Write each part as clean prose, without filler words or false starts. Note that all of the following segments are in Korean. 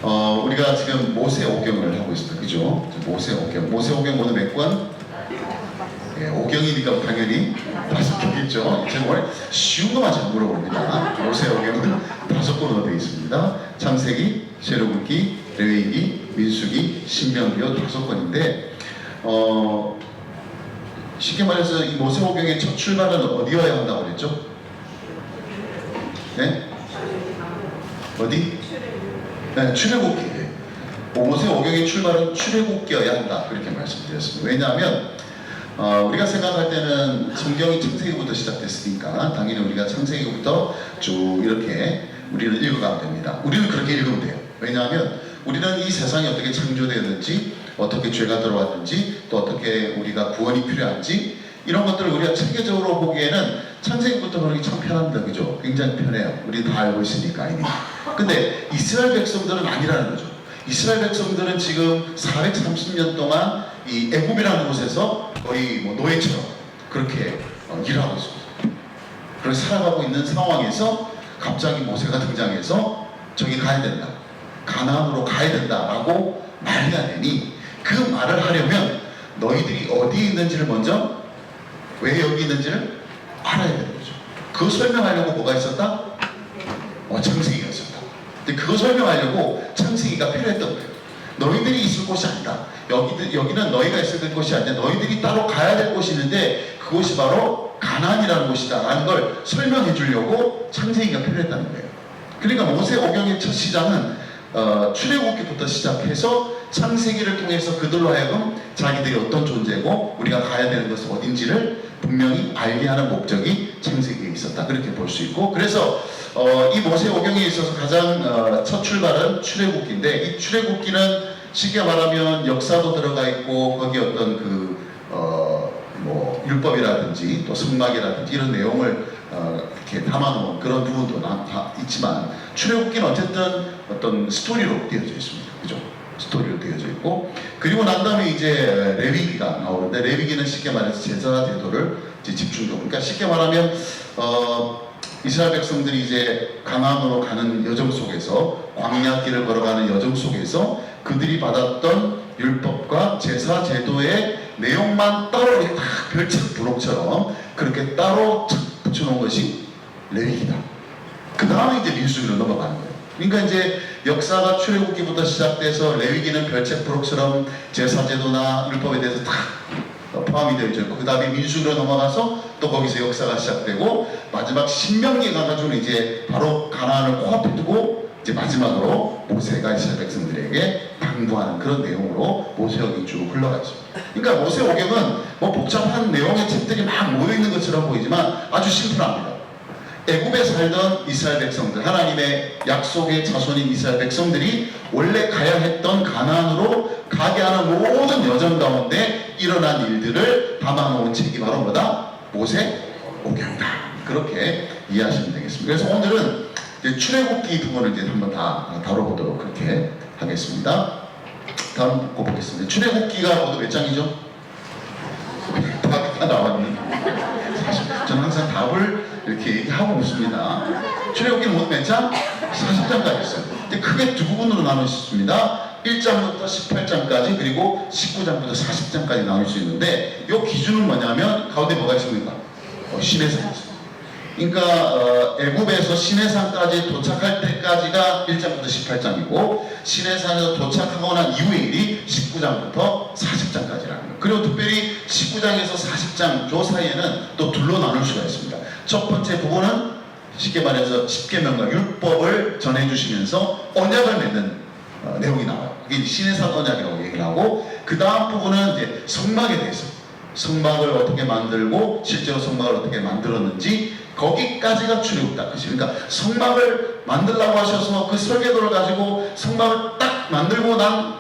우리가 지금 모세오경을 하고 있습니다. 그죠? 모세오경. 모세오경 오늘 몇 권? 예, 오경이니까 당연히 5개겠죠. 제가 원래 쉬운 것만 잘 물어봅니다. 모세오경은 5권으로 되어 있습니다. 창세기, 출애굽기, 레위기, 민수기, 신명기 5권인데 쉽게 말해서 이 모세오경의 첫 출발은 어디여야 한다고 그랬죠? 네? 어디? 네, 출애굽기. 모세오경의 출발은 출애굽기여야 한다. 그렇게 말씀드렸습니다. 왜냐하면 우리가 생각할 때는 성경이 창세기부터 시작됐으니까 당연히 우리가 창세기부터 쭉 이렇게 우리는 읽어가면 됩니다. 우리는 그렇게 읽으면 돼요. 왜냐하면 우리는 이 세상이 어떻게 창조되었는지, 어떻게 죄가 들어왔는지, 또 어떻게 우리가 구원이 필요한지 이런 것들을 우리가 체계적으로 보기에는 창세기부터 보는 게 참 편합니다. 그죠? 굉장히 편해요. 우리 다 알고 있으니까 이미. 근데 이스라엘 백성들은 아니라는 거죠. 이스라엘 백성들은 지금 430년 동안 이 애굽이라는 곳에서 거의 뭐 노예처럼 그렇게 일하고 있습니다. 그렇게 살아가고 있는 상황에서 갑자기 모세가 등장해서 저기 가야 된다, 가나안으로 가야 된다라고 말해야 되니 그 말을 하려면 너희들이 어디에 있는지를 먼저, 왜 여기 있는지를 알아야 되는 거죠. 그거 설명하려고 뭐가 있었다? 창세기가 있었다. 근데 그거 설명하려고 창세기가 필요했던 거예요. 너희들이 있을 곳이 아니다. 여기는 너희가 있을 곳이 아니라 너희들이 따로 가야 될 곳이 있는데 그곳이 바로 가나안이라는 곳이다 라는 걸 설명해 주려고 창세기가 필요했다는 거예요. 그러니까 모세오경의 첫 시작은 출애굽기부터 시작해서 창세기를 통해서 그들로 하여금 자기들이 어떤 존재고 우리가 가야 되는 것은 어딘지를 분명히 알게 하는 목적이 창세기에 있었다. 그렇게 볼 수 있고, 그래서 이 모세오경에 있어서 가장 첫 출발은 출애굽기인데, 이 출애굽기는 쉽게 말하면 역사도 들어가 있고 거기 어떤 뭐 율법이라든지 또 성막이라든지 이런 내용을 이렇게 담아놓은 그런 부분도 다 있지만, 출애굽기는 어쨌든 어떤 스토리로 되어져 있습니다. 그죠? 스토리로 되어져 있고, 그리고 난 다음에 이제 레위기가 나오는데, 레위기는 쉽게 말해서 제사 제도를 이제 집중적으로, 그러니까 쉽게 말하면 이스라엘 백성들이 이제 가나안으로 가는 여정 속에서, 광야길을 걸어가는 여정 속에서 그들이 받았던 율법과 제사 제도의 내용만 따로 딱 별책 부록처럼 그렇게 따로 붙여놓은 것이 레위기다. 그 다음에 이제 민수기로 넘어가는 거예요. 그러니까 이제 역사가 출애굽기부터 시작돼서 레위기는 별책 부록처럼 제사 제도나 율법에 대해서 다 포함이 되어 있고, 그 다음에 민수기로 넘어가서 또 거기서 역사가 시작되고, 마지막 신명기에 가가지고 이제 바로 가나안을 코앞에 두고 이제 마지막으로 모세가 이스라엘 백성들에게 당부하는 그런 내용으로 모세오경이 쭉 흘러가 있습니다. 그러니까 모세오경은 뭐 복잡한 내용의 책들이 막 모여있는 것처럼 보이지만 아주 심플합니다. 애굽에 살던 이스라엘 백성들, 하나님의 약속의 자손인 이스라엘 백성들이 원래 가야 했던 가나안으로 가게 하는 모든 여정 가운데 일어난 일들을 담아놓은 책이 바로 뭐다? 모세오경이다. 그렇게 이해하시면 되겠습니다. 그래서 오늘은 출애굽기 부분을 이제 한번 다 다뤄보도록 그렇게 하겠습니다. 다음 거 보겠습니다. 출애굽기가 모두 몇 장이죠? 다 나왔는데 사실 저는 항상 답을 이렇게 얘기하고 있습니다. 출애굽기는 모두 몇 장? 40장까지 있어요. 근데 크게 두 부분으로 나눌 수 있습니다. 1장부터 18장까지, 그리고 19장부터 40장까지 나눌 수 있는데, 이 기준은 뭐냐면 가운데 뭐가 있습니까? 시내산이 있어요. 그러니까 애굽에서 시내산까지 도착할 때까지가 1장부터 18장이고, 시내산에서 도착하고 난 이후의 일이 19장부터 40장까지라는 거예요. 그리고 특별히 19장에서 40장 그 사이에는 또 둘로 나눌 수가 있습니다. 첫 번째 부분은 쉽게 말해서 십계명과 율법을 전해주시면서 언약을 맺는 내용이 나와요. 이게 시내산 언약이라고 얘기를 하고, 그 다음 부분은 이제 성막에 대해서, 성막을 어떻게 만들고 실제로 성막을 어떻게 만들었는지, 거기까지가 출애굽 딱 끝이에요. 그러니까 성막을 만들라고 하셔서 그 설계도를 가지고 성막을 딱 만들고 난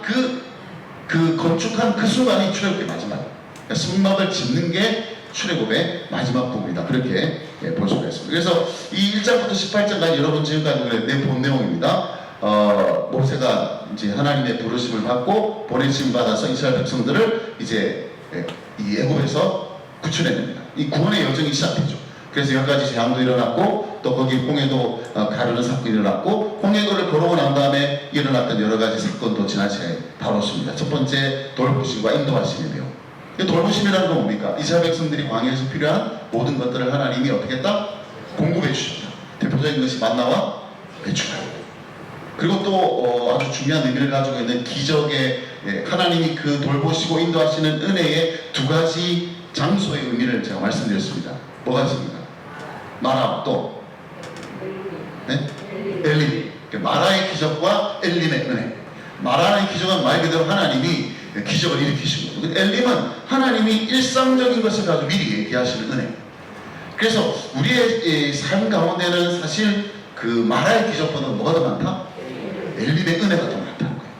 그 건축한 그 순간이 출애굽의 마지막이에요. 그러니까 성막을 짓는 게 출애굽의 마지막 부분이다. 그렇게 볼 수가 있습니다. 그래서 이 1장부터 18장까지 여러분 지금까지 내 본 내용입니다. 모세가 이제 하나님의 부르심을 받고 보내심을 받아서 이스라엘 백성들을 이제 이 애굽에서 구출해냅니다. 이 구원의 여정이 시작되죠. 그래서 10가지 재앙도 일어났고, 또 거기 홍해도 가르는 사건이 일어났고, 홍해도를 걸어오고 난 다음에 일어났던 여러 가지 사건도 지난 시간에 다뤘습니다. 첫 번째, 돌보심과 인도하심이며, 이 돌보심이라는 건 뭡니까? 이스라엘 백성들이 광야에서 필요한 모든 것들을 하나님이 어떻게 했다? 공급해 주셨다. 대표적인 것이 만나와 배추가. 그리고 또 아주 중요한 의미를 가지고 있는 기적의, 하나님이 그 돌보시고 인도하시는 은혜의 두 가지 장소의 의미를 제가 말씀드렸습니다. 뭐가 있습니까? 마라, 또 네? 엘림. 마라의 기적과 엘림의 은혜. 마라의 기적은 말 그대로 하나님이 기적을 일으키신 거고, 엘림은 하나님이 일상적인 것을 가지고 미리 얘기하시는 은혜. 그래서 우리의 삶 가운데는 사실 그 마라의 기적보다 뭐가 더 많다? 엘림의 은혜가 더 많다는 거예요.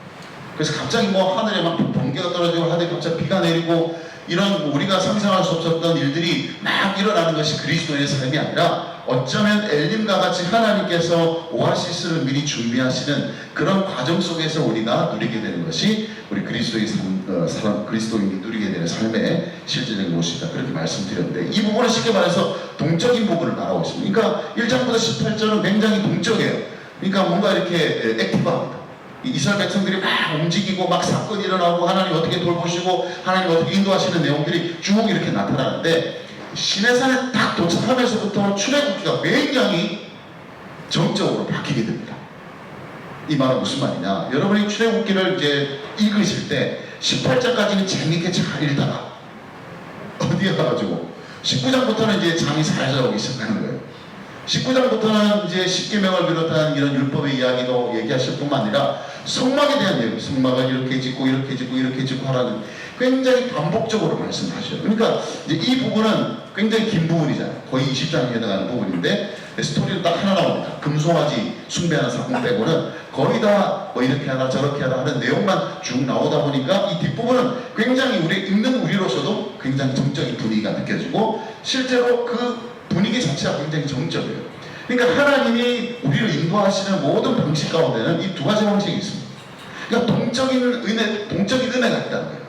그래서 갑자기 뭐 하늘에 막 번개가 떨어지고 하늘에 갑자기 비가 내리고 이런 우리가 상상할 수 없었던 일들이 막 일어나는 것이 그리스도의 삶이 아니라, 어쩌면 엘림과 같이 하나님께서 오아시스를 미리 준비하시는 그런 과정 속에서 우리가 누리게 되는 것이 우리 그리스도의 그리스도인이 누리게 되는 삶의 실제적인 모습이다. 그렇게 말씀드렸는데, 이 부분은 쉽게 말해서 동적인 부분을 말하고 있습니다. 그러니까 1장부터 18절은 굉장히 동적이에요. 그러니까 뭔가 이렇게 액티브합니다. 이스라엘 백성들이 막 움직이고 막 사건이 일어나고 하나님 어떻게 돌보시고 하나님 어떻게 인도하시는 내용들이 쭉 이렇게 나타나는데, 시내산에 딱 도착하면서부터 출애굽기가 굉장히 정적으로 바뀌게 됩니다. 이 말은 무슨 말이냐? 여러분이 출애굽기를 이제 읽으실 때 18장까지는 재밌게 잘 읽다가 어디에 가가지고 19장부터는 이제 잠이 살살 오기 시작하는 거예요. 19장부터는 이제 십계명을 비롯한 이런 율법의 이야기도 얘기하실 뿐만 아니라 성막에 대한 얘기, 성막을 이렇게 짓고 이렇게 짓고 이렇게 짓고 하라는 굉장히 반복적으로 말씀하셔요. 그러니까 이제 이 부분은 굉장히 긴 부분이잖아요. 거의 20장에 해당하는 부분인데, 스토리는 딱 하나 나옵니다. 금송아지 숭배하는 사건 빼고는 거의 다 뭐 이렇게 하라 저렇게 하라 하는 내용만 쭉 나오다 보니까 이 뒷부분은 굉장히 읽는 우리로서도 굉장히 정적인 분위기가 느껴지고, 실제로 그 분위기 자체가 굉장히 정적이에요. 그러니까 하나님이 우리를 인도하시는 모든 방식 가운데는 이 두 가지 방식이 있습니다. 그러니까 동적인 은혜가 있다는 거예요.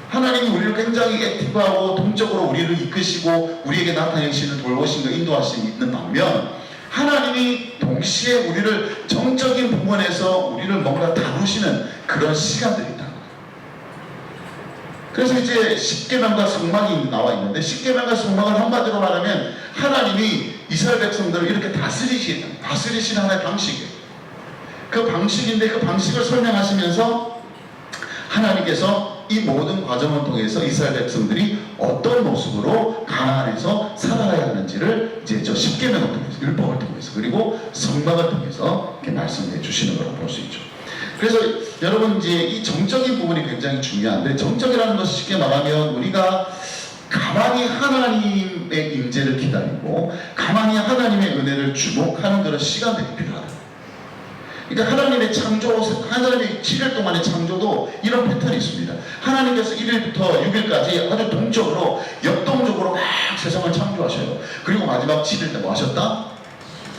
하나님이 우리를 굉장히 액티브하고 동적으로 우리를 이끄시고 우리에게 나타내시는 돌보심과 인도하심이 있는 반면, 하나님이 동시에 우리를 정적인 부분에서 우리를 뭔가 다루시는 그런 시간들이 있다는 거예요. 그래서 이제 십계명과 성막이 나와 있는데, 십계명과 성막을 한마디로 말하면 하나님이 이스라엘 백성들을 이렇게 다스리시는 하나의 방식이에요. 그 방식인데, 그 방식을 설명하시면서 하나님께서 이 모든 과정을 통해서 이스라엘 백성들이 어떤 모습으로 가나안에서 살아가야 하는지를 이제 저 십계명을 통해서, 율법을 통해서, 그리고 성막을 통해서 이렇게 말씀해 주시는 걸 볼 수 있죠. 그래서 여러분, 이제 이 정적인 부분이 굉장히 중요한데, 정적이라는 것을 쉽게 말하면 우리가 가만히 하나님의 임재를 기다리고 가만히 하나님의 은혜를 주목하는 그런 시간들이 필요하다. 그러니까 하나님의 창조, 하나님의 7일 동안의 창조도 이런 패턴이 있습니다. 하나님께서 1일부터 6일까지 아주 동적으로, 역동적으로 막 세상을 창조하셔요. 그리고 마지막 7일 때 뭐 하셨다?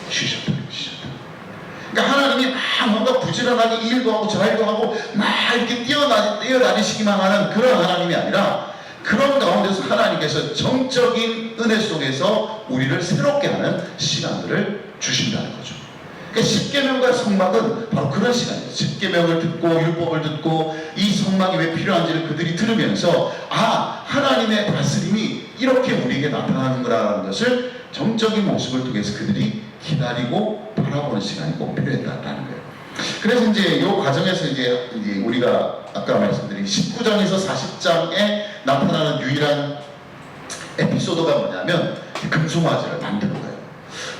쉬셨다. 그러니까 하나님이 막 뭔가 부지런하게 이 일도 하고 저 일도 하고 막 이렇게 뛰어다니시기만 하는 그런 하나님이 아니라, 그런 가운데서 하나님께서 정적인 은혜 속에서 우리를 새롭게 하는 시간들을 주신다는 거죠. 그러니까 십계명과 성막은 바로 그런 시간이에요. 십계명을 듣고 율법을 듣고 이 성막이 왜 필요한지를 그들이 들으면서, 하나님의 다스림이 이렇게 우리에게 나타나는 거라는 것을 정적인 모습을 통해서 그들이 기다리고 바라보는 시간이 꼭 필요했다는 거예요. 그래서 이제 이 과정에서 이제 우리가 아까 말씀드린 19장에서 40장에 나타나는 유일한 에피소드가 뭐냐면 금송아지를 만드는 거예요.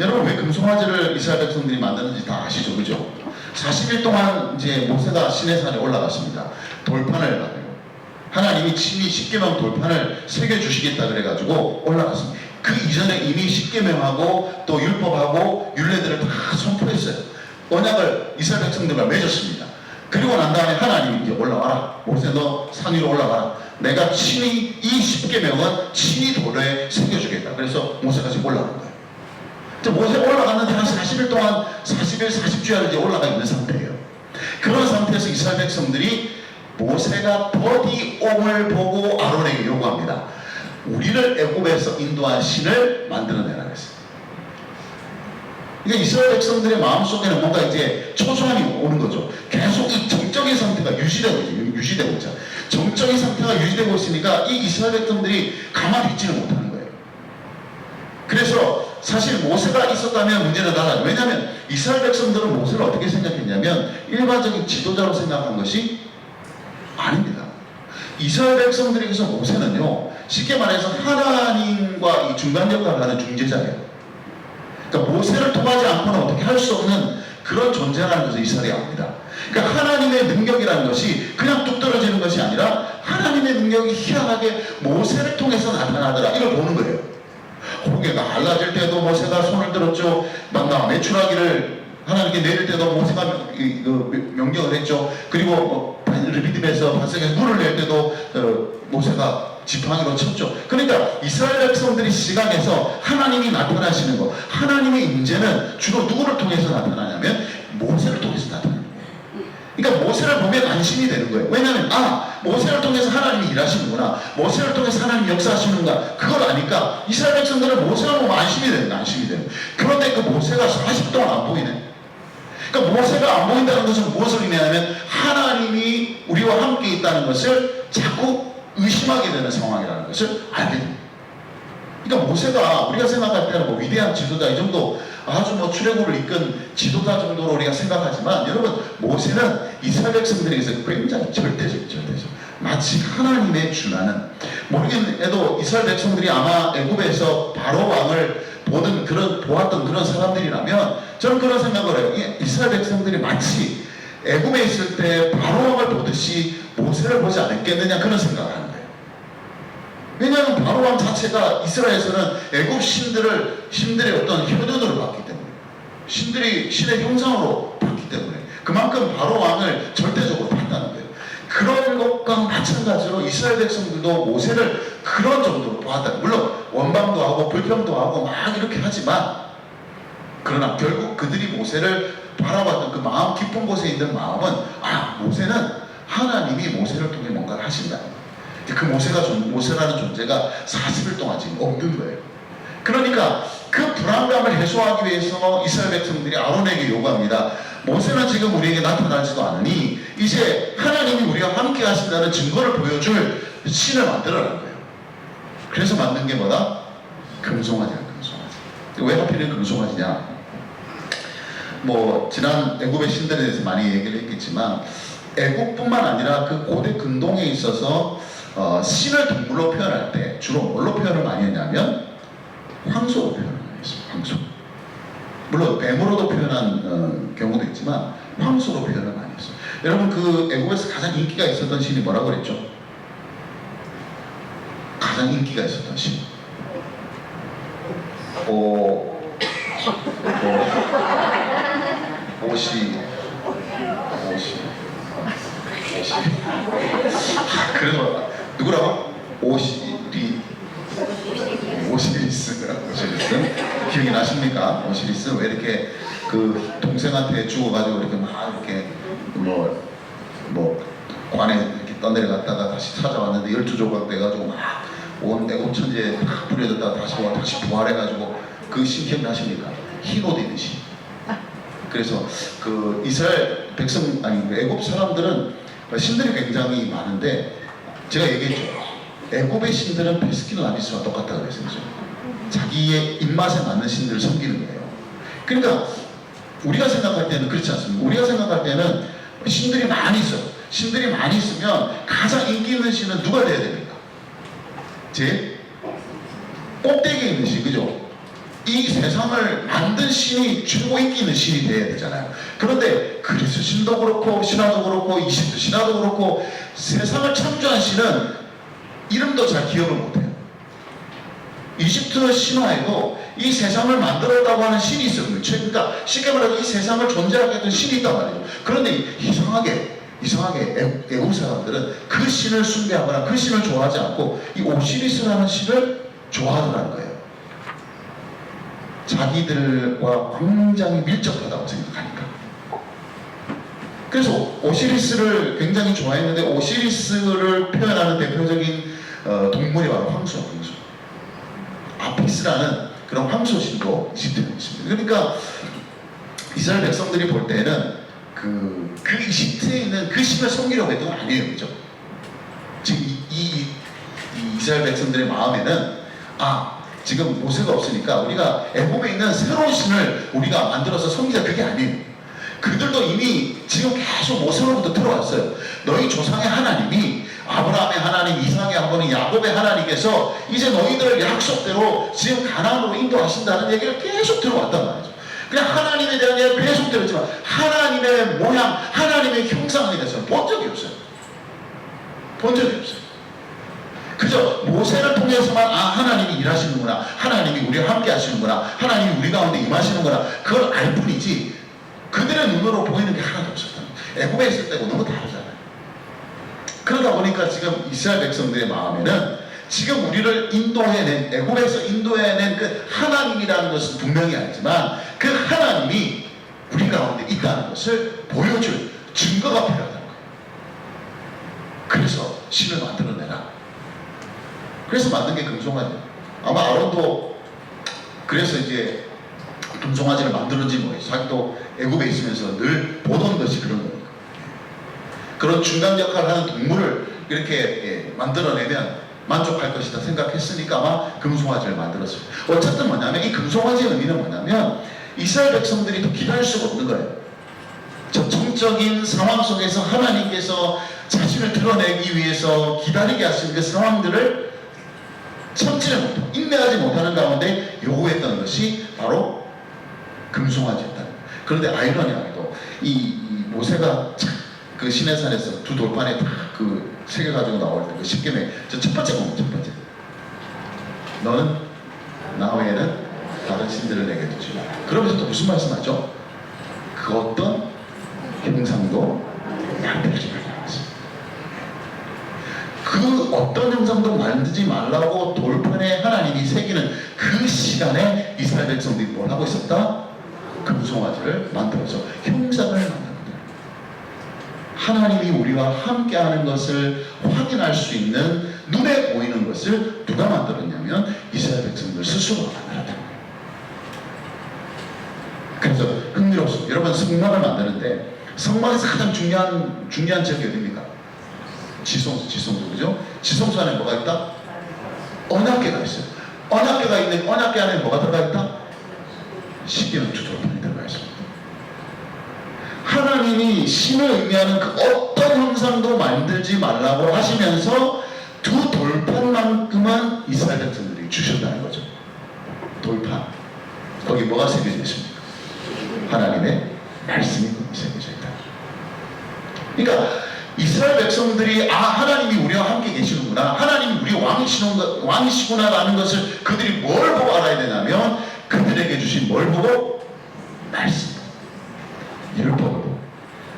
여러분, 왜 금송아지를 이스라엘 백성들이 만드는지 다 아시죠? 그죠? 40일 동안 이제 모세가 시내산에 올라갔습니다. 돌판을 가지고 하나님이 친히 십계명 돌판을 새겨주시겠다 그래가지고 올라갔습니다. 그 이전에 이미 십계명하고 또 율법하고 율례들을 다 선포했어요. 언약을 이스라엘 백성들과 맺었습니다. 그리고 난 다음에 하나님이 이제 올라와라. 모세, 너 산 위로 올라가라. 내가 친히 이 십계명은 친히 돌에 새겨주겠다. 그래서 모세가 지금 올라간 거예요. 모세 올라갔는데 한 40일 동안 40일 40주야를 이제 올라가 있는 상태예요. 그런 상태에서 이스라엘 백성들이 모세가 더디옴을 보고 아론에게 요구합니다. 우리를 애굽에서 인도한 신을 만들어내라 그랬어요. 그러니까 이스라엘 백성들의 마음속에는 뭔가 이제 초조함이 오는 거죠. 계속 이 정적인 상태가 유지되고 있죠. 정적인 상태가 유지되고 있으니까 이 이스라엘 백성들이 가만히 있지는 못하는 거예요. 그래서 사실 모세가 있었다면 문제는 달라요. 왜냐하면 이스라엘 백성들은 모세를 어떻게 생각했냐면 일반적인 지도자로 생각한 것이 아닙니다. 이스라엘 백성들에게서 모세는요, 쉽게 말해서 하나님과 이 중간 역할을 하는 중재자예요. 그러니까 모세를 통하지 않고는 어떻게 할 수 없는 그런 존재라는 것을 이스라엘이 압니다. 그러니까 하나님의 능력이라는 것이 그냥 뚝 떨어지는 것이 아니라 하나님의 능력이 희한하게 모세를 통해서 나타나더라, 이걸 보는 거예요. 홍해가 갈라질 때도 모세가 손을 들었죠. 만나 메추라기를 하나님께 내릴 때도 모세가 명령을 했죠. 그리고 르비딤에서 반석에서 물을 낼 때도 모세가 지팡이로 쳤죠. 그러니까 이스라엘 백성들이 시간에서 하나님이 나타나시는 것, 하나님의 임재는 주로 누구를 통해서 나타나냐면 모세를 통해서 나타나는 거예요. 그러니까 모세를 보면 안심이 되는 거예요. 왜냐하면 모세를 통해서 하나님이 일하시는구나, 모세를 통해서 하나님이 역사하시는가, 그걸 아니까 이스라엘 백성들은 모세를 보면 안심이 되는 거예요. 안심이 되는 거예요. 그런데 그 모세가 40 동안 안 보이네. 그러니까 모세가 안 보인다는 것은 무엇을 의미하냐면 하나님이 우리와 함께 있다는 것을 자꾸 의심하게 되는 상황이라는 것을 알게 됩니다. 그러니까 모세가 우리가 생각할 때는 뭐 위대한 지도자 이 정도, 아주 뭐 출애굽을 이끈 지도자 정도로 우리가 생각하지만, 여러분 모세는 이스라엘 백성들에게서 굉장히 절대적. 마치 하나님의 준하는, 모르긴 해도 이스라엘 백성들이 아마 애굽에서 바로 왕을 보았던 그런 사람들이라면 저는 그런 생각을 해요. 이스라엘 백성들이 마치 애굽에 있을 때 바로 왕을 보듯이 모세를 보지 않았겠느냐, 그런 생각을 하는 거예요. 왜냐하면 바로 왕 자체가 이스라엘에서는 애굽 신들의 어떤 현현으로 봤기 때문에, 신들이 신의 형상으로 봤기 때문에 그만큼 바로 왕을 절대적으로 봤다는 거예요. 그런 것과 마찬가지로 이스라엘 백성들도 모세를 그런 정도로 보았다. 물론 원망도 하고 불평도 하고 막 이렇게 하지만, 그러나 결국 그들이 모세를 바라봤던 그 마음, 깊은 곳에 있는 마음은, 모세는 하나님이 모세를 통해 뭔가를 하신다. 그 모세라는 존재가 40일 동안 지금 없는 거예요. 그러니까 그 불안감을 해소하기 위해서 이스라엘 백성들이 아론에게 요구합니다. 모세는 지금 우리에게 나타나지도 않으니 이제 하나님이 우리와 함께 하신다는 증거를 보여줄 신을 만들어라는 거예요. 그래서 만든 게 뭐다? 금송아지야, 금송아지. 왜 하필은 금송아지냐? 뭐 지난 애굽의 신들에 대해서 많이 얘기를 했겠지만, 애굽뿐만 아니라 그 고대 근동에 있어서 신을 동물로 표현할 때 주로 뭘로 표현을 많이 했냐면 황소로 표현을 많이 했어요. 황소. 물론 뱀으로도 표현한 경우도 있지만 황소로 표현을 많이 했어요. 여러분, 그 애굽에서 가장 인기가 있었던 신이 뭐라고 그랬죠? 가장 인기가 있었던 신. 그래서 누구라고? 오시리스. 기억이 나십니까? 오시리스 왜 이렇게 그 동생한테 죽어가지고 이렇게 막 이렇게 뭐 관에 이렇게 떠내려갔다가 다시 찾아왔는데 12조각 돼가지고 막 온 애굽 천지에 다 뿌려졌다가 다시 부활해가지고, 그 신 기억나십니까? 흰 옷 입는 신. 그래서 그 이스라엘 애굽 사람들은 신들이 굉장히 많은데, 제가 얘기했죠. 애굽의 신들은 베스킨라빈스와 똑같다고 그랬어요. 자기의 입맛에 맞는 신들을 섬기는 거예요. 그러니까 우리가 생각할 때는 그렇지 않습니다. 우리가 생각할 때는 신들이 많이 있어요. 신들이 많이 있으면 가장 인기 있는 신은 누가 돼야 됩니까? 제일 꼭대기에 있는 신, 그죠? 이 세상을 만든 신이 최고 인기 있는 신이 돼야 되잖아요. 그런데 그리스 신도 그렇고 신화도 그렇고 이집트 신화도 그렇고 세상을 창조한 신은 이름도 잘 기억을 못해요. 이집트 신화에도 이 세상을 만들었다고 하는 신이 있어요. 그러니까 쉽게 말해서 이 세상을 존재하게 했던 신이 있단 말이에요. 그런데 이상하게 애국 사람들은 그 신을 숭배하거나 그 신을 좋아하지 않고 이 오시리스라는 신을 좋아하더라는 거예요. 자기들과 굉장히 밀접하다고 생각하니까. 그래서 오시리스를 굉장히 좋아했는데, 오시리스를 표현하는 대표적인 동물이 바로 황소. 아피스라는 그런 황소신도 이집트에 있습니다. 그러니까 이스라엘 백성들이 볼 때는 그 이집트에 있는 그 신을 섬기려고 했던 건 아니에요, 그죠? 지금 이 이스라엘 백성들의 마음에는 지금 모세가 없으니까 우리가 애굽에 있는 새로운 신을 우리가 만들어서 섬기자, 그게 아니에요. 그들도 이미 지금 계속 모세로부터 들어왔어요. 너희 조상의 하나님이 아브라함의 하나님, 이삭의 하나님, 야곱의 하나님께서 이제 너희들을 약속대로 지금 가나안으로 인도하신다는 얘기를 계속 들어왔단 말이죠. 그냥 하나님에 대한 얘기를 계속 들었지만 하나님의 모양, 하나님의 형상에 대해서는 본 적이 없어요. 본 적이 없어요. 그저 모세를 통해서만 하나님이 일하시는구나, 하나님이 우리와 함께 하시는구나, 하나님이 우리 가운데 임하시는구나, 그걸 알 뿐이지 그들의 눈으로 보이는 게 하나도 없었다. 애굽에 있을 때고 너무 다르잖아요. 그러다 보니까 지금 이스라엘 백성들의 마음에는 지금 우리를 인도해낸, 애굽에서 인도해낸 그 하나님이라는 것은 분명히 알지만 그 하나님이 우리 가운데 있다는 것을 보여줄 증거가 필요하다는 거예요. 그래서 신을 만들어내라. 그래서 만든 게 금송아지. 아마 아론도 그래서 이제 금송아지를 만들었는지 모르겠어요. 자기도 애굽에 있으면서 늘 보던 것이 그런 거니까. 그런 중간 역할을 하는 동물을 이렇게 만들어내면 만족할 것이다 생각했으니까 아마 금송아지를 만들었어요. 어쨌든 뭐냐면 이 금송아지의 의미는 뭐냐면 이스라엘 백성들이 더 기다릴 수가 없는 거예요. 저 정적인 상황 속에서 하나님께서 자신을 드러내기 위해서 기다리게 하시는 그 상황들을 참지를 못하고 인내하지 못하는 가운데 요구했던 것이 바로 금송아지였다. 그런데 아이러니하게도 이 모세가 그 시내산에서 두 돌판에 다 그 새겨 가지고 나올 때 그 십계명 저 첫 번째 보면 첫 번째, 너는 나 외에는 다른 신들을 내게 두지 마라. 그러면서 또 무슨 말씀하죠? 그 어떤 형상도 만들지 말라. 그 어떤 형상도 만들지 말라고 돌판에 하나님이 새기는 그 시간에 이스라엘 백성들이 뭘 하고 있었다? 금송아지를 만들어서 형상을 만듭니다. 하나님이 우리와 함께하는 것을 확인할 수 있는 눈에 보이는 것을 누가 만들었냐면 이스라엘 백성들 스스로가 만들었다는 거예요. 그래서 흥미롭습니다. 여러분, 성막을 만드는데 성막에서 가장 중요한 지역이 어디입니까? 지성소, 그죠? 지성소 안에 뭐가 있다? 언약궤가 있어요. 언약궤가 있는 언약궤 안에 뭐가 들어가 있다? 십계명 두 돌판이 들어가 있습니다. 하나님이 신을 의미하는 그 어떤 형상도 만들지 말라고 하시면서 두 돌판만큼만 이스라엘 백성들이 주셨다는 거죠. 돌판. 거기 뭐가 새겨져 있습니까? 하나님의 말씀이 새겨져 있다. 그러니까 이스라엘 백성들이 하나님이 우리와 함께 계시는구나, 하나님이 우리 왕이시구나라는 것을 그들이 뭘 보고 알아야 되냐면 그들에게 주신 뭘 보고? 말씀, 율법으로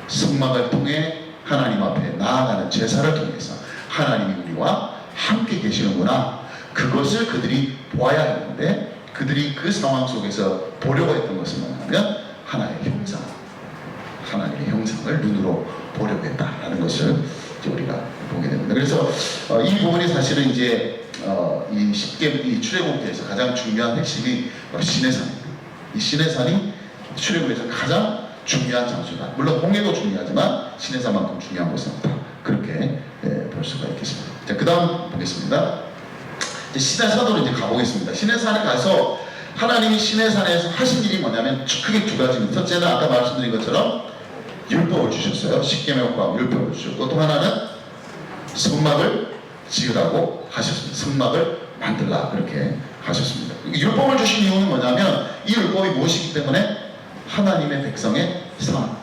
성막을 통해 하나님 앞에 나아가는 제사를 통해서 하나님이 우리와 함께 계시는구나, 그것을 그들이 보아야 했는데 그들이 그 상황 속에서 보려고 했던 것은 뭐냐면 하나님의 형상을 눈으로 보려고 했다라는 것을 이제 우리가 보게 됩니다. 그래서 이 부분이 사실은 이제 이 출애굽기에서 가장 중요한 핵심이 바로 시내산입니다. 이 시내산이 출애굽에서 가장 중요한 장소다. 물론 홍해도 중요하지만 시내산만큼 중요한 곳은 없다. 그렇게 볼 수가 있겠습니다. 자, 그 다음 보겠습니다. 이제 시내산으로 이제 가보겠습니다. 시내산에 가서 하나님이 시내산에서 하신 일이 뭐냐면 크게 두 가지입니다. 첫째는 아까 말씀드린 것처럼 율법을 주셨어요. 십계명과 율법을 주셨고, 또 하나는 성막을 지으라고 하셨습니다. 성막을 만들라, 그렇게 하셨습니다. 율법을 주신 이유는 뭐냐면 이 율법이 무엇이기 때문에 하나님의 백성의 삶,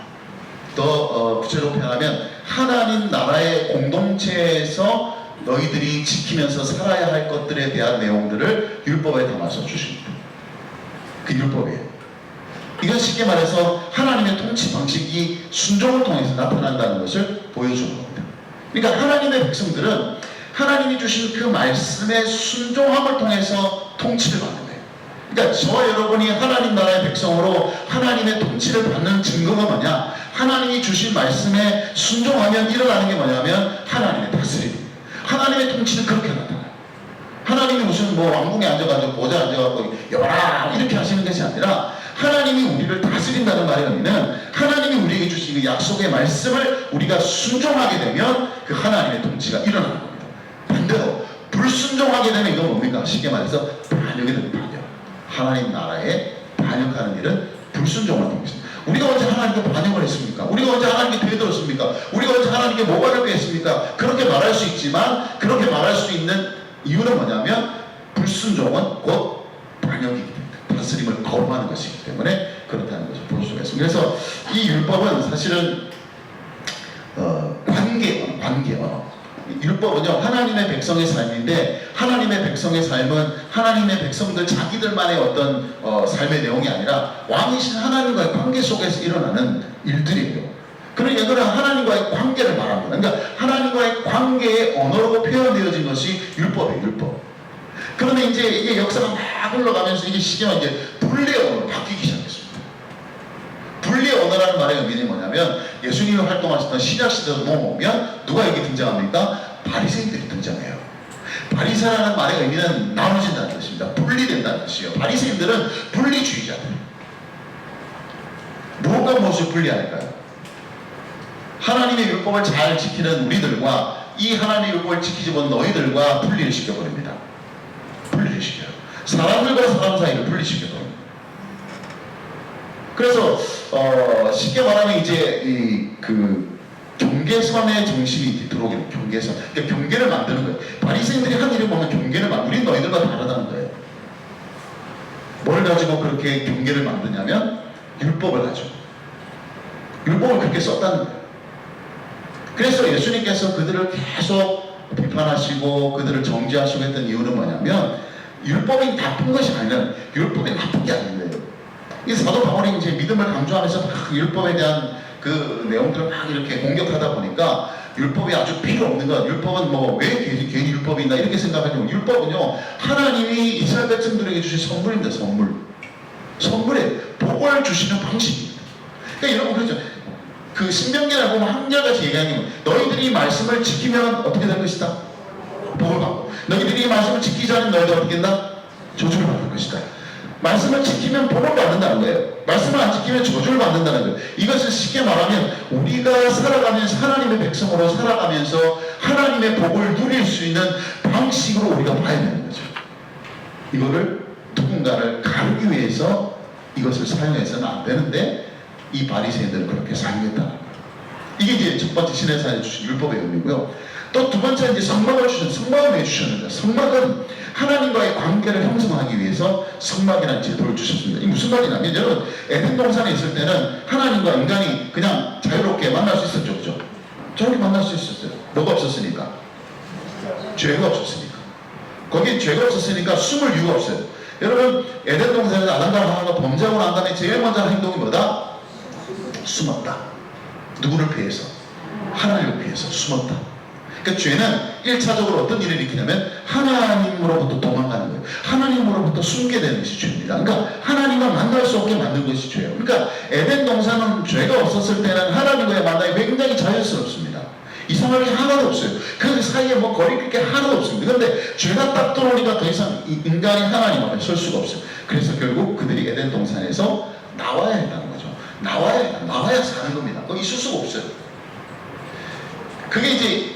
더 구체적으로 표현하면 하나님 나라의 공동체에서 너희들이 지키면서 살아야 할 것들에 대한 내용들을 율법에 담아서 주십니다. 그 율법이에요. 이건 쉽게 말해서 하나님의 통치 방식이 순종을 통해서 나타난다는 것을 보여주는 겁니다. 그러니까 하나님의 백성들은 하나님이 주신 그 말씀의 순종함을 통해서 통치를 받는 거예요. 그러니까 저와 여러분이 하나님 나라의 백성으로 하나님의 통치를 받는 증거가 뭐냐? 하나님이 주신 말씀에 순종하면 일어나는 게 뭐냐면 하나님의 다스림, 하나님의 통치는 그렇게 나타나요. 하나님이 무슨 왕궁에 앉아가지고 보좌에 앉아가지고 여봐라 이렇게 하시는 것이 아니라 하나님이 우리를 다스린다는 말의 의미는 하나님이 우리에게 주신 그 약속의 말씀을 우리가 순종하게 되면 그 하나님의 통치가 일어나는 겁니다. 반대로 불순종하게 되면 이건 뭡니까? 쉽게 말해서 반역이 되는 반역. 하나님 나라에 반역하는 일은 불순종하는 것입니다. 우리가 언제 하나님께 반역을 했습니까? 우리가 언제 하나님께 대들었습니까? 우리가 언제 하나님께 뭐가 했습니까? 그렇게 말할 수 있지만 그렇게 말할 수 있는 이유는 뭐냐면 불순종은 곧 반역이기 때문에 다스림을 거부하는 것이기 때문에 그렇다는 것을 볼 수가 있습니다. 그래서 이 율법은 사실은 관계 언어. 율법은요 하나님의 백성의 삶인데 하나님의 백성의 삶은 하나님의 백성들 자기들만의 어떤 삶의 내용이 아니라 왕이신 하나님과의 관계 속에서 일어나는 일들이에요. 그러니까 이거는 하나님과의 관계를 말합니다. 그러니까 하나님과의 관계의 언어로 표현되어진 것이 율법이에요. 율법. 그러면 이제 이게 역사가 막 흘러가면서 이게 시기가 이제 분리의 언어로 바뀌기 시작했습니다. 분리의 언어라는 말의 의미는 뭐냐면 예수님이 활동하셨던 신약시대로 넘어오면 누가 여기 등장합니까? 바리새인들이 등장해요. 바리새라는 말의 의미는 나눠진다는 뜻입니다. 분리된다는 뜻이에요. 바리새인들은 분리주의자들. 무엇과 무엇을 분리할까요? 하나님의 율법을 잘 지키는 우리들과 이 하나님의 율법을 지키지 못한 너희들과 분리를 시켜버립니다. 분리를 시켜요. 사람들과 사람 사이를 분리시켜버립니다. 그래서 쉽게 말하면 이제 그 경계선의 정신이 들어오게 경계선. 그러니까 경계를 만드는 거예요. 바리새인들이 한 일을 보면 경계를 우리 너희들과 다르다는 거예요. 뭘 가지고 그렇게 경계를 만드냐면 율법을 가지고. 율법을 그렇게 썼다는 거예요. 그래서 예수님께서 그들을 계속 비판하시고 그들을 정죄하시고 했던 이유는 뭐냐면 율법이 나쁜 것이 아니라 율법이 나쁜 게 아닌데요. 이 사도 바울이 이제 믿음을 강조하면서 막 율법에 대한 그 내용들을 막 이렇게 공격하다 보니까 율법이 아주 필요 없는 것, 율법은 뭐 왜 괜히 율법이 있나 이렇게 생각하냐면 율법은요 하나님이 이스라엘 백성들에게 주신 선물입니다. 선물에 복을 주시는 방식입니다. 그러니까 여러분 그렇죠. 그 신명기를 보면 한결같이 얘기하는 게 너희들이 이 말씀을 지키면 어떻게 될 것이다? 복을 받고 너희들이 이 말씀을 지키지 않으면 너희들 어떻게 된다? 저주를 받을 것이다. 말씀을 지키면 복을 받는다는 거예요. 말씀을 안 지키면 저주를 받는다는 거예요. 이것을 쉽게 말하면 우리가 살아가면서 하나님의 백성으로 살아가면서 하나님의 복을 누릴 수 있는 방식으로 우리가 봐야 되는 거죠. 이거를 누군가를 가르기 위해서 이것을 사용해서는 안 되는데 이 바리새인들은 그렇게 사용했다는 거예요. 이게 이제 첫 번째 신의 사에 주신 율법의 의미고요. 또 두 번째 이제 성막을 왜 주셨는가? 성막은 하나님과의 관계를 형성하기 위해서 성막이라는 제도를 주셨습니다. 이 무슨 말이냐면 여러분 에덴 동산에 있을 때는 하나님과 인간이 그냥 자유롭게 만날 수 있었죠, 그죠? 저렇게 만날 수 있었어요. 뭐가 없었으니까? 죄가 없었으니까. 거긴 죄가 없었으니까 숨을 이유가 없어요. 여러분 에덴 동산에서 아담과 하와가 범죄하고 난 다음에 제일 먼저 한 행동이 뭐다? 숨었다. 누구를 피해서? 하나님을 피해서 숨었다. 그러니까 죄는 1차적으로 어떤 일을 일으키냐면 하나님으로부터 도망가는 거예요. 하나님으로부터 숨게 되는 것이 죄입니다. 그러니까 하나님과 만날 수 없게 만든 것이 죄예요. 그러니까 에덴 동산은 죄가 없었을 때는 하나님과의 만남이 굉장히 자연스럽습니다. 이상할 게 하나도 없어요. 그 사이에 뭐 거리낄 게 하나도 없습니다. 그런데 죄가 딱 들어오니까 더 이상 인간이 하나님 앞에 설 수가 없어요. 그래서 결국 그들이 에덴 동산에서 나와야 했다는 거죠. 나와야 사는 겁니다. 거기 있을 수가 없어요. 그게 이제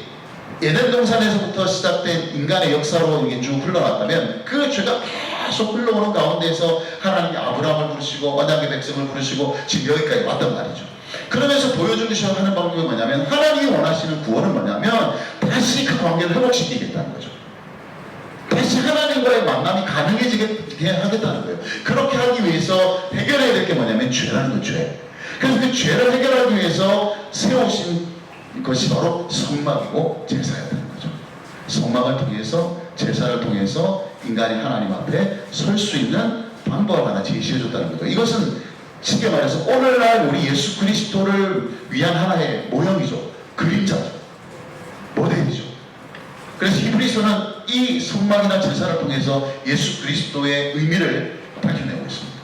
에덴 동산에서부터 시작된 인간의 역사로 이게 쭉 흘러났다면 그 죄가 계속 흘러오는 가운데서 하나님이 아브라함을 부르시고 언약의 백성을 부르시고 지금 여기까지 왔단 말이죠. 그러면서 보여주시려 하는 방법이 뭐냐면 하나님이 원하시는 구원은 뭐냐면 다시 그 관계를 회복시키겠다는 거죠. 다시 하나님과의 만남이 가능해지게 하겠다는 거예요. 그렇게 하기 위해서 해결해야 될 게 뭐냐면 죄라는 거죠. 죄. 그래서 그 죄를 해결하기 위해서 세우신 것이 바로 성막이고 제사였다는 거죠. 성막을 통해서 제사를 통해서 인간이 하나님 앞에 설 수 있는 방법을 하나 제시해줬다는 거죠. 이것은 쉽게 말해서 오늘날 우리 예수 그리스도를 위한 하나의 모형이죠. 그림자죠. 모델이죠. 그래서 히브리서는 이 성막이나 제사를 통해서 예수 그리스도의 의미를 밝혀내고 있습니다.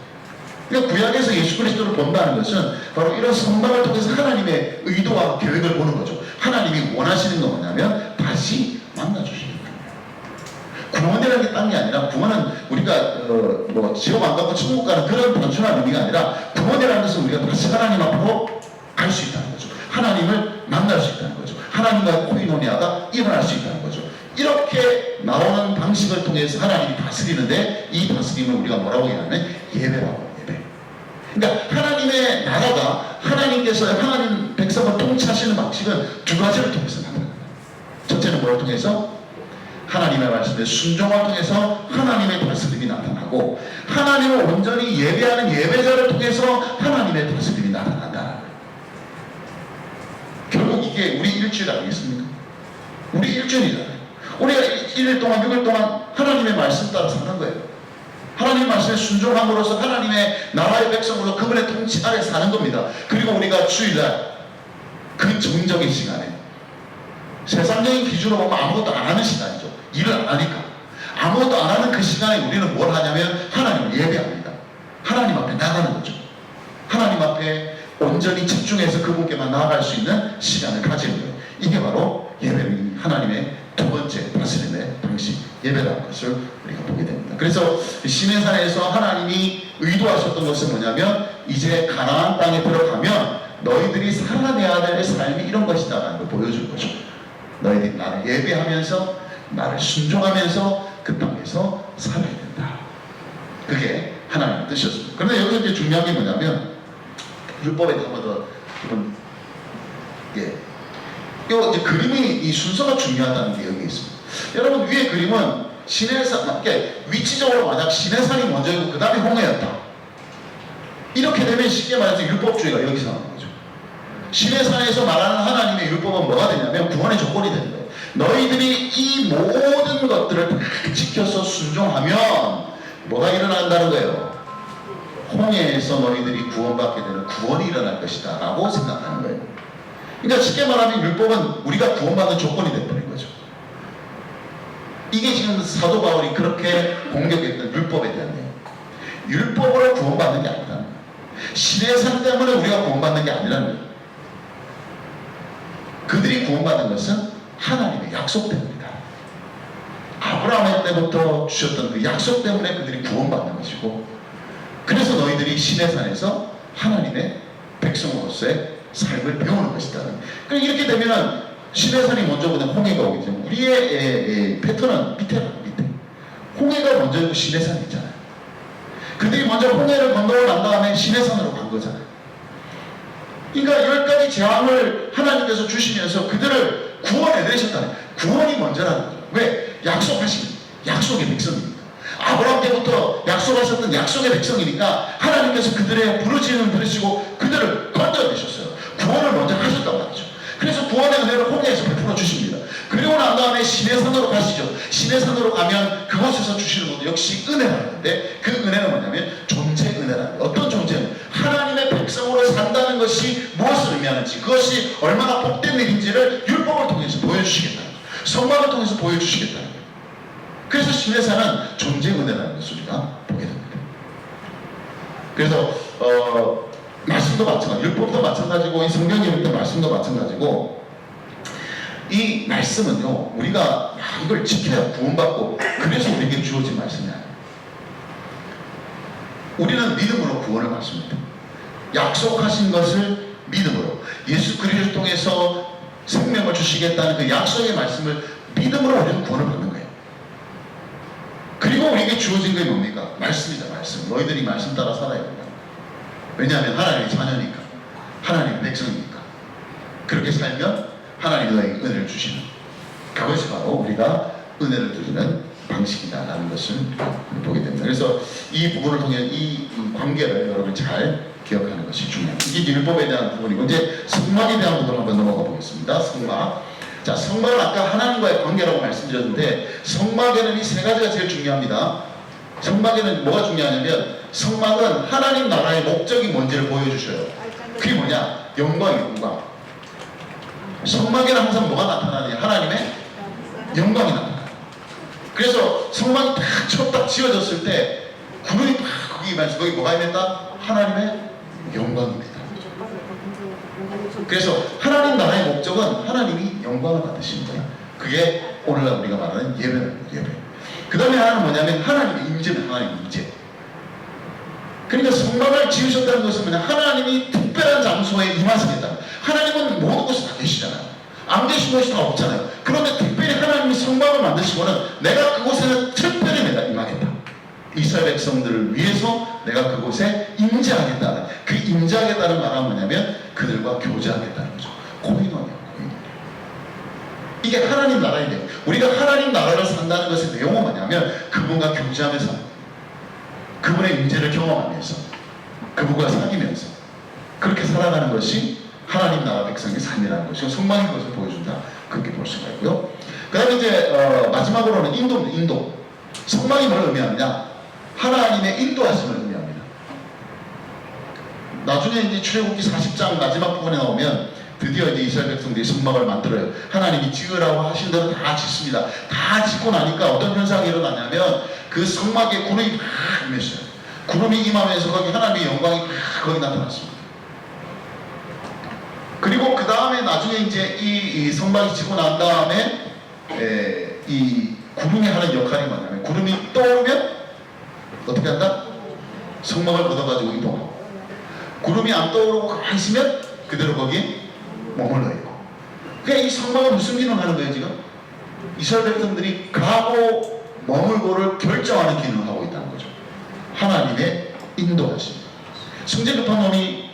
그러니까 구약에서 예수 그리스도를 본다는 것은 바로 이런 성막을 통해서 하나님의 의도와 계획을 보는 거죠. 하나님이 원하시는 건 뭐냐면 다시 만나주시는 거예요. 구원이라는 게 딴 게 아니라 아니라 구원은 우리가 뭐 지옥 안 가고 천국 가는 그런 단순한 의미가 아니라 구원이라는 것은 우리가 다시 하나님 앞으로 갈 수 있다는 거죠. 하나님을 만날 수 있다는 거죠. 하나님과의 코이노니아가 일어날 수 있다는 거죠. 이렇게 나오는 방식을 통해서 하나님이 다스리는데 이 다스림을 우리가 뭐라고 얘기하면 예배라고. 예배. 그러니까 하나님의 나라가 하나님께서 하나님 백성을 통치하시는 방식은 두 가지를 통해서 나타납니다. 첫째는 뭐를 통해서? 하나님의 말씀에 순종을 통해서 하나님의 다스림이 나타나고, 하나님을 온전히 예배하는 예배자를 통해서 하나님의 다스림이 나타난다는 거예요. 결국 이게 우리 일주일 아니겠습니까? 우리 일주일이잖아요. 우리가 1일 동안 6일 동안 하나님의 말씀 따라 사는 거예요. 하나님 말씀에 순종함으로써 하나님의 나라의 백성으로 그분의 통치 아래 사는 겁니다. 그리고 우리가 주일날 그 정적인 시간에 세상적인 기준으로 보면 아무것도 안 하는 시간이죠. 일을 안 하니까 아무것도 안 하는 그 시간에 우리는 뭘 하냐면 하나님을 예배합니다. 하나님 앞에 나가는 거죠. 하나님 앞에 온전히 집중해서 그분께만 나아갈 수 있는 시간을 가지는 거예요. 이게 바로 예배는 하나님의 두 번째 다스림의 방식, 예배라는 것을 우리가 보게 됩니다. 그래서 시내산에서 하나님이 의도하셨던 것은 뭐냐면 이제 가나안 땅에 들어가면 너희들이 살아내야 될 삶이 이런 것이다 라는 걸 보여줄 거죠. 너희들이 나를 예배하면서 나를 순종하면서 그 땅에서 살아야 된다. 그게 하나님의 뜻이었습니다. 그런데 여기서 이제 중요한 게 뭐냐면 율법에 한 번 더 요 이제 그림이 이 순서가 중요하다는 게 여기 있습니다. 여러분 위에 그림은 시내산, 위치적으로 만약 시내산이 먼저이고 그 다음에 홍해였다. 이렇게 되면 쉽게 말해서 율법주의가 여기서 나오는 거죠. 시내산에서 말하는 하나님의 율법은 뭐가 되냐면 구원의 조건이 되는 거예요. 너희들이 이 모든 것들을 다 지켜서 순종하면 뭐가 일어난다는 거예요. 홍해에서 너희들이 구원받게 되는 구원이 일어날 것이다 라고 생각하는 거예요. 그러니까 쉽게 말하면 율법은 우리가 구원받는 조건이 되어버린 거죠. 이게 지금 사도 바울이 그렇게 공격했던 율법에 대한 내용. 율법으로 구원받는 게 아니라는 거예요. 시내산 때문에 우리가 구원받는 게 아니라는 거예요. 그들이 구원받는 것은 하나님의 약속 때문이다. 아브라함 때부터 주셨던 그 약속 때문에 그들이 구원받는 것이고, 그래서 너희들이 시내산에서 하나님의 백성으로서의 삶을 배우는 것이다. 그러니까 이렇게 되면 시내산이 먼저 보면 홍해가 오겠죠. 우리의 패턴은 밑에. 홍해가 먼저 있고 시내산이 있잖아요. 그들이 먼저 홍해를 건너고 난 다음에 시내산으로 간 거잖아요. 그러니까 10가지 재앙을 하나님께서 주시면서 그들을 구원해내셨다는 거예요. 구원이 먼저라는 거죠. 왜? 약속하신 약속의 백성이니까. 아브라함 때부터 약속하셨던 약속의 백성이니까 하나님께서 그들의 부르짖음을 들으시고 그들을 건져내셨어요. 구원을 먼저 하셨단 말이죠. 그래서 구원의 은혜를 홍해에서 베풀어 주십니다. 그리고 난 다음에 시내산으로 가시죠. 시내산으로 가면 그곳에서 주시는 것도 역시 은혜라는 건데, 그 은혜는 뭐냐면 존재 은혜라는 거예요. 어떤 존재는 하나님의 백성으로 산다는 것이 무엇을 의미하는지, 그것이 얼마나 복된 일인지를 율법을 통해서 보여주시겠다는 거예요. 성막을 통해서 보여주시겠다는 거예요. 그래서 시내산은 존재 은혜라는 것을 우리가 보게 됩니다. 그래서 말씀도 마찬가지고, 율법도 마찬가지고, 이 성경 읽을 때 말씀도 마찬가지고, 이 말씀은요, 우리가 이걸 지켜야 구원받고, 그래서 우리에게 주어진 말씀이 아니에요. 우리는 믿음으로 구원을 받습니다. 약속하신 것을 믿음으로, 예수 그리스도를 통해서 생명을 주시겠다는 그 약속의 말씀을 믿음으로 우리는 구원을 받는 거예요. 그리고 우리에게 주어진 게 뭡니까? 말씀이다. 말씀. 너희들이 말씀 따라 살아야 된다. 왜냐하면 하나님의 자녀니까, 하나님의 백성이니까. 그렇게 살면 하나님이 너에게 은혜를 주시는, 그것이 바로 우리가 은혜를 드리는 방식이다라는 것을 보게 됩니다. 그래서 이 부분을 통해 이 관계를 여러분 잘 기억하는 것이 중요합니다. 이게 율법에 대한 부분이고, 이제 성막에 대한 부분을 한번 넘어가 보겠습니다. 성막. 자, 성막은 아까 하나님과의 관계라고 말씀드렸는데, 성막에는 이 세 가지가 제일 중요합니다. 성막에는 뭐가 중요하냐면, 성막은 하나님 나라의 목적이 뭔지를 보여주셔요. 그게 뭐냐? 영광이에요. 영광. 성막에는 항상 뭐가 나타나느냐? 하나님의 영광이 나타나요. 그래서 성막이 딱 지어졌을 때 구름이 팍 거기 임하면서 거기 뭐가 임했다? 하나님의 영광입니다. 그래서 하나님 나라의 목적은 하나님이 영광을 받으시는 거예요. 그게 오늘날 우리가 말하는 예배는 예배. 그 다음에 하나는 뭐냐면 하나님의 임재는 하나님의 임재. 그러니까 성막을 지으셨다는 것은 뭐냐, 하나님이 특별한 장소에 임하시겠다. 하나님은 모든 곳에 다 계시잖아요. 안 계신 곳이 다 없잖아요. 그런데 특별히 하나님이 성막을 만드시고는 내가 그곳에는 특별히 내가 임하겠다. 이스라엘 백성들을 위해서 내가 그곳에 임재하겠다. 그 임재하겠다는 말은 뭐냐면 그들과 교제하겠다는 거죠. 코인원이에요. 이게 하나님 나라인데, 우리가 하나님 나라를 산다는 것의 내용은 뭐냐면 그분과 교제하면서, 그분의 임재를 경험하면서, 그분과 사귀면서 그렇게 살아가는 것이 하나님 나라 백성의 삶이라는 것이고, 성막인 것을 보여준다, 그렇게 볼 수가 있고요. 그 다음에 이제 마지막으로는 인도. 성막이 뭘 의미하느냐, 하나님의 인도하심을 의미합니다. 나중에 이제 출애굽기 40장 마지막 부분에 나오면 드디어 이제 이스라엘 백성들이 성막을 만들어요. 하나님이 지으라고 하신 대로 다 짓습니다. 다 짓고 나니까 어떤 현상이 일어나냐면 그 성막에 구름이 막 임했어요. 구름이 임하면서 거기 하나님의 영광이 막 거기 나타났습니다. 그리고 그 다음에 나중에 이제 이 성막이 지고 난 다음에 이 구름이 하는 역할이 뭐냐면, 구름이 떠오르면 어떻게 한다? 성막을 걷어가지고 이동하고, 구름이 안 떠오르고 가만히 있으면 그대로 거기 머물러 있고. 그러니까 이 성막은 무슨 기능을 하는 거예요 지금? 이스라엘 백성들이 가고 머물고를 결정하는 기능을 하고 있다는 거죠. 하나님의 인도하심. 성전 급한 놈이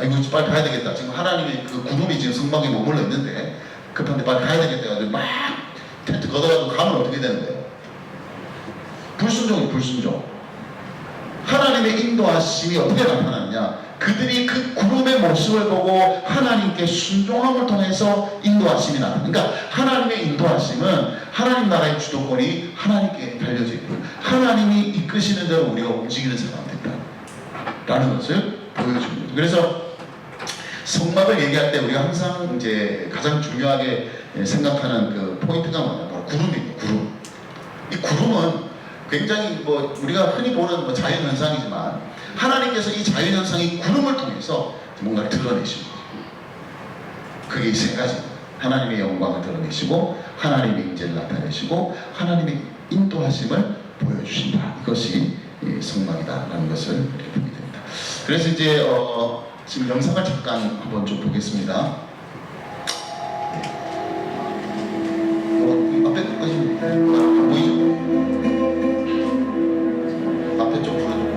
이거 빨리 가야 되겠다. 지금 하나님의 그 구름이 지금 성막에 머물러 있는데 급한데 빨리 가야 되겠다 해가지고 막 텐트 걷어가지고 가면 어떻게 되는 거예요? 불순종이 불순종. 하나님의 인도하심이 어떻게 나타나느냐, 그들이 그 구름의 모습을 보고 하나님께 순종함을 통해서 인도하심이 나타납니다. 그러니까 하나님의 인도하심은 하나님 나라의 주도권이 하나님께 달려져 있고, 하나님이 이끄시는 대로 우리가 움직이는 사람이 됐다라는 것을 보여줍니다. 그래서 성막을 얘기할 때 우리가 항상 이제 가장 중요하게 생각하는 그 포인트가 뭐냐, 바로 구름입니다. 구름. 이 구름은 굉장히 뭐 우리가 흔히 보는 뭐 자연 현상이지만 하나님께서 이 자연 현상이 구름을 통해서 뭔가를 드러내시는 거예요. 그게 세 가지입니다. 하나님의 영광을 드러내시고, 하나님의 임재를 나타내시고, 하나님의 인도하심을 보여주신다. 이것이 성막이다라는 것을 이렇게 보게 됩니다. 그래서 이제 지금 영상을 잠깐 한번 좀 보겠습니다. 앞에 끝까지 안 보이죠? 앞에 좀 불러주고.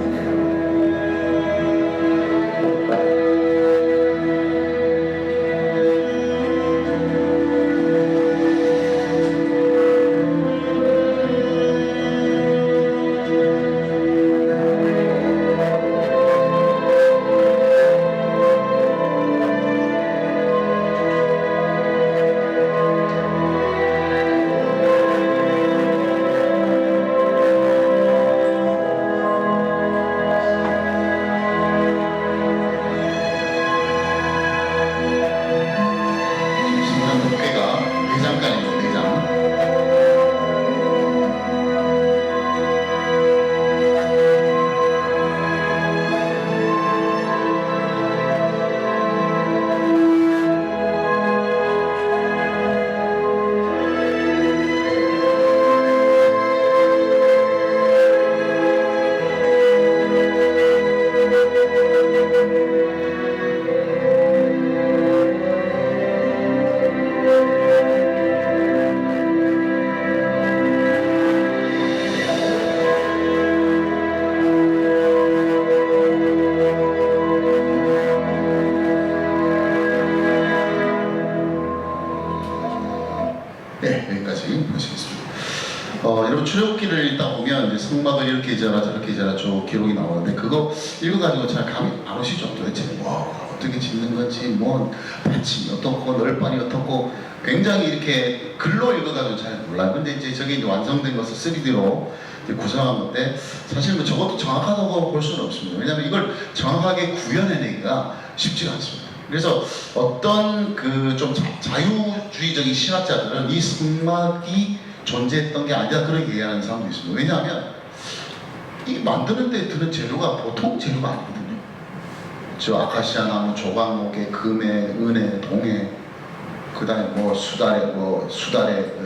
여러분 출애굽기를 읽다 보면 이제 성막을 이렇게 지어라 저렇게 지어라 쭉 기록이 나오는데 그거 읽어가지고 잘 감이 안 오시죠? 도대체 와 어떻게 짓는 건지 뭐 받침이 어떻고 널판이 어떻고 굉장히 이렇게 글로 읽어가지고 잘 몰라요. 근데 이제 저게 이제 완성된 것을 3D로 구성한 건데 사실 뭐 저것도 정확하다고 볼 수는 없습니다. 왜냐하면 이걸 정확하게 구현해내기가 쉽지가 않습니다. 그래서 어떤 그 좀 자유주의적인 신학자들은 이 성막이 존재했던 게 아니다 그렇게 얘기하는 사람도 있습니다. 왜냐하면 이 만드는 데 드는 재료가 보통 재료가 아니거든요. 저 아카시아 나무, 조각목에 금에, 은에, 동에, 그다음에 뭐 수달에,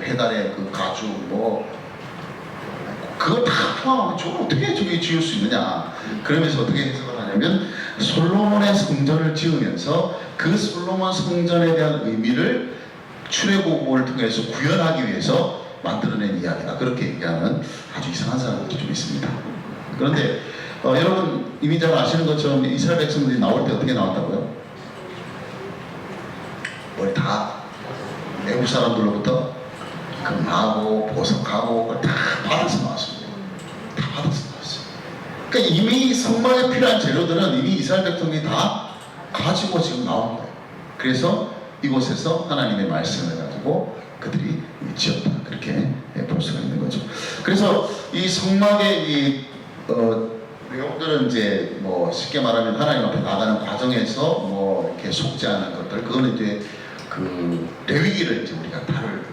해달에 그 가죽, 뭐 그거 다 포함하면 저 어떻게 저기 지을 수 있느냐. 그러면서 어떻게 해석을 하냐면 솔로몬의 성전을 지으면서 그 솔로몬 성전에 대한 의미를 출애굽을 통해서 구현하기 위해서 만들어낸 이야기다. 그렇게 얘기하는 아주 이상한 사람들이 좀 있습니다. 그런데 여러분 이미 잘 아시는 것처럼 이스라엘 백성들이 나올 때 어떻게 나왔다고요? 머리 다 애국 사람들로부터 금하고 보석하고 다 받아서 나왔습니다. 다 받아서 나왔어요. 그러니까 이미 성막에 필요한 재료들은 이미 이스라엘 백성들이 다 가지고 지금 나온 거예요. 그래서 이곳에서 하나님의 말씀을 가지고 그들이 지었다. 그렇게 볼 수가 있는 거죠. 그래서 이 성막의 이 내용들은 이제 뭐 쉽게 말하면 하나님 앞에 나가는 과정에서 뭐 이렇게 속지 않은 것들, 그거는 이제 그 레위기를 이제 우리가 다룰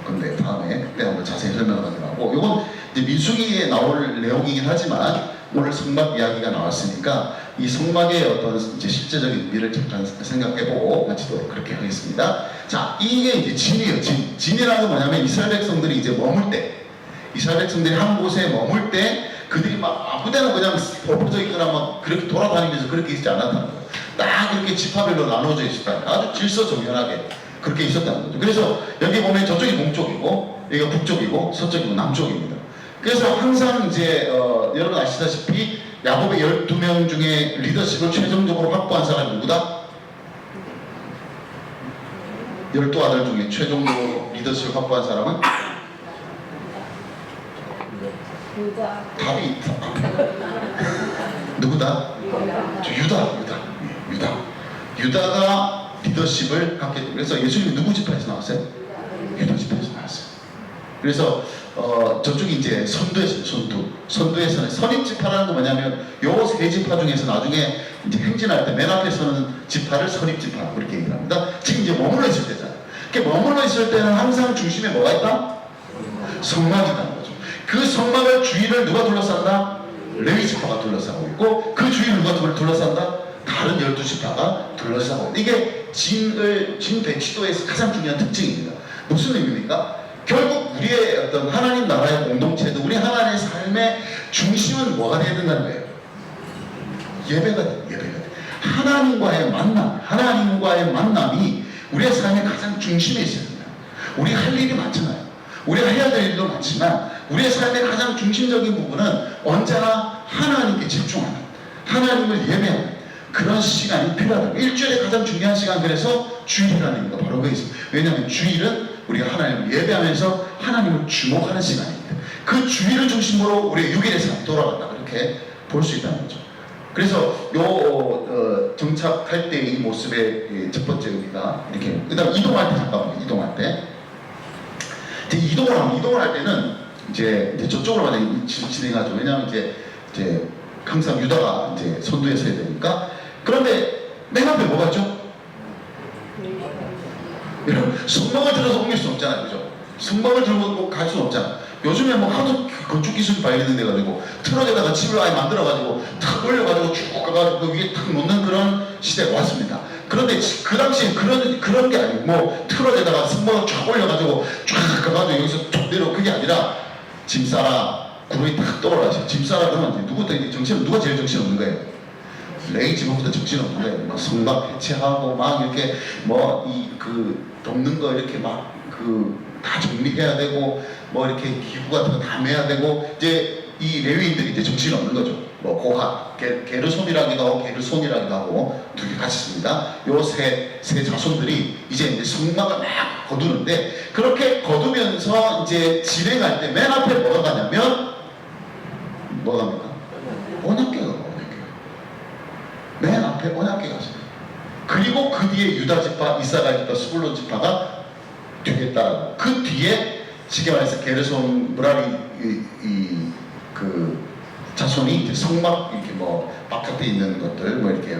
건데 다음에 그때 한번 자세히 설명하도록 하고, 이건 이제 민수기에 나올 내용이긴 하지만 오늘 성막 이야기가 나왔으니까 이 성막의 어떤 이제 실제적인 의미를 잠깐 생각해보고 마치도록 그렇게 하겠습니다. 자, 이게 이제 진이에요. 진이라는 건 뭐냐면 이스라엘 백성들이 이제 머물 때, 이스라엘 백성들이 한 곳에 머물 때 그들이 막 아무데나 그냥 엎어져 있거나 막 그렇게 돌아다니면서 그렇게 있지 않았다는 거예요. 딱 이렇게 지파별로 나눠져 있었다. 아주 질서정연하게 그렇게 있었다는 거죠. 그래서 여기 보면 저쪽이 동쪽이고 여기가 북쪽이고 서쪽이고 남쪽입니다. 그래서 항상 이제 여러분 아시다시피 야곱의 12명 중에 리더십을 최종적으로 확보한 사람이 누구다? 12아들 중에 최종적으로 리더십을 확보한 사람은? 답이 누구다? 유다가 리더십을 갖게 됩니다. 그래서 예수님이 누구 지파에서 나왔어요? 유다 지파에서 나왔어요. 그래서 저쪽이 이제 선두에서는 선입 지파라는 건 뭐냐면 요 세 지파 중에서 나중에 이제 행진할 때 맨 앞에 서는 지파를 선입 지파 그렇게 얘기를 합니다. 지금 이제 머물러 있을 때잖아요. 그러니까 머물러 있을 때는 항상 중심에 뭐가 있다? 성막이 있다는 거죠. 그 성막을 주위를 누가 둘러싼다? 레위 지파가 둘러싸고 있고, 그 주위를 누가 둘러싼다? 다른 12지파가 둘러싸고. 이게 진 배치도에서 가장 중요한 특징입니다. 무슨 의미입니까? 결국 우리의 어떤 하나님 나라의 공동체도 우리 하나님의 삶의 중심은 뭐가 되어야 된다는 거예요? 예배가 돼. 하나님과의 만남이 우리의 삶의 가장 중심에 있어야 됩니다. 우리 할 일이 많잖아요. 우리가 해야 될 일도 많지만 우리의 삶의 가장 중심적인 부분은 언제나 하나님께 집중하는, 하나님을 예배하는 그런 시간이 필요하다. 일주일에 가장 중요한 시간, 그래서 주일이라는 의미가 바로 그게 있습니다. 왜냐하면 주일은 우리가 하나님을 예배하면서 하나님을 주목하는 시간입니다. 그 주일을 중심으로 우리의 6일의 삶이 돌아간다. 그렇게 볼 수 있다는 거죠. 그래서 정착할 때 이 모습의 첫 번째 의미가 이렇게. 그다음 이동할 때 잠깐만요. 이동할 때 이동을 할 때는 이제 저쪽으로 많이 진행하죠. 왜냐하면 이제 항상 유다가 이제 선두에 서야 되니까. 그런데 맨 앞에 뭐가 있죠? 여러분, 성막을 들어서 옮길 수 없잖아요, 그죠? 성막을 들고 갈 수는 없잖아. 요즘에 뭐 하도 건축 기술이 발견돼 가지고 트럭에다가 집을 아예 만들어가지고 탁 올려가지고 쭉 가가지고 그 위에 탁 놓는 그런 시대가 왔습니다. 그런데 그 당시에 그런 게 아니고 뭐 트럭에다가 성막을 쫙 올려가지고 쫙 가가지고 여기서 쭉 내려, 그게 아니라 짐 싸라, 구름이 탁 떠올라서 짐 싸라 그러면 누가 제일 정신 없는 거예요? 레이 지금부터 정신 없는 거예요. 막 성막 배치하고 막 이렇게 덮는 거 이렇게 막 다 정리해야 되고 뭐 이렇게 기구 같은 거 다 매야 되고, 이제 이 레위인들이 이제 정신 없는 거죠. 뭐 고핫, 게르솜이라기도 하고 게르손이라기도 하고 두 개 같이 씁니다. 요 세 자손들이 이제 성막을 막 거두는데, 그렇게 거두면서 이제 진행할 때 맨 앞에 뭐가 가냐면 뭐가 갑니까? 언약궤가 가요. 맨 앞에 언약궤가 있어요. 그리고 그 뒤에 유다 지파, 이사갈 지파, 스불론 지파가 뒤에 따라가고, 그 뒤에 쉽게 말해서 게르손, 무라리 그 자손이 이제 성막 이렇게 뭐 바깥에 있는 것들 뭐 이렇게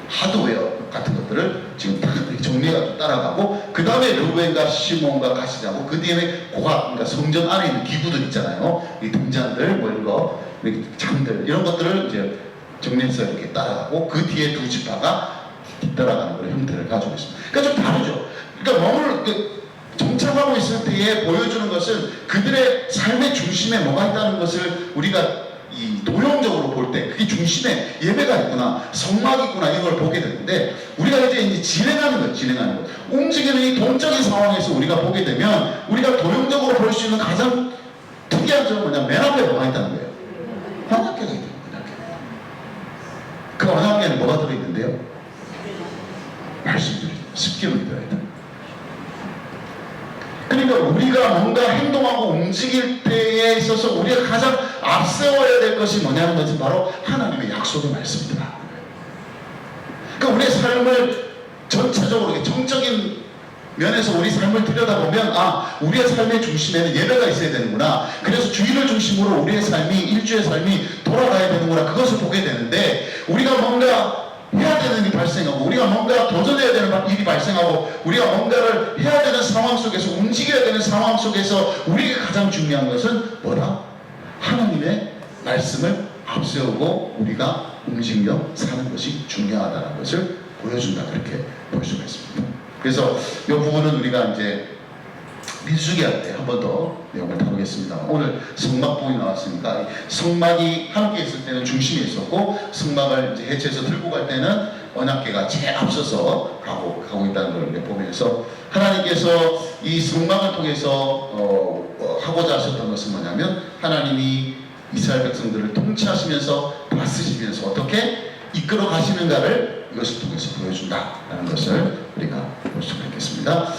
하드웨어 같은 것들을 지금 다 정리해가지고 따라가고, 그 다음에 르우벤과 시몬과 가시자고, 그 뒤에 고핫, 그러니까 성전 안에 있는 기구들 있잖아요. 이 등잔들 뭐 이런 거, 창들 이런 것들을 이제 정리해서 이렇게 따라가고, 그 뒤에 두 지파가 뒤따라가는 그런 형태를 가지고 있습니다. 그러니까 좀 다르죠. 그러니까 정착하고 있을 때에 보여주는 것은 그들의 삶의 중심에 뭐가 있다는 것을 우리가 이 도형적으로 볼 때 그게 중심에 예배가 있구나, 성막이 있구나, 이걸 보게 되는데, 우리가 이제 진행하는 것, 움직이는 이 동적인 상황에서 우리가 보게 되면 우리가 도형적으로 볼 수 있는 가장 특이한 점은 뭐냐면 맨 앞에 뭐가 있다는 거예요. 언약궤가 있다는 거예요. 그 언약궤는 뭐가 들어있는데요? 말씀드리죠. 습기로 들어있다. 그러니까 우리가 뭔가 행동하고 움직일 때에 있어서 우리가 가장 앞세워야 될 것이 뭐냐는 것은 바로 하나님의 약속의 말씀이다. 그러니까 우리의 삶을 전체적으로 정적인 면에서 우리 삶을 들여다보면, 우리의 삶의 중심에는 예배가 있어야 되는구나, 그래서 주일을 중심으로 우리의 삶이, 일주의 삶이 돌아가야 되는구나, 그것을 보게 되는데, 우리가 뭔가 해야 되는 일이 발생하고, 우리가 뭔가 도전해야 되는 일이 발생하고, 우리가 뭔가를 해야 되는 상황 속에서, 움직여야 되는 상황 속에서 우리에게 가장 중요한 것은 뭐다? 하나님의 말씀을 앞세우고 우리가 움직여 사는 것이 중요하다는 것을 보여준다, 그렇게 볼 수가 있습니다. 그래서 이 부분은 우리가 이제 민수기 할 때 한 번 더 내용을 다루겠습니다. 오늘 성막 부분이 나왔으니까, 성막이 함께 있을 때는 중심에 있었고, 성막을 이제 해체해서 들고 갈 때는 언약궤가 제일 앞서서 가고 있다는 걸 보면서, 하나님께서 이 성막을 통해서 하고자 하셨던 것은 뭐냐면, 하나님이 이스라엘 백성들을 통치하시면서 다스리시면서 어떻게 이끌어 가시는가를 이것을 통해서 보여준다라는 것을 우리가 볼 수가 있겠습니다.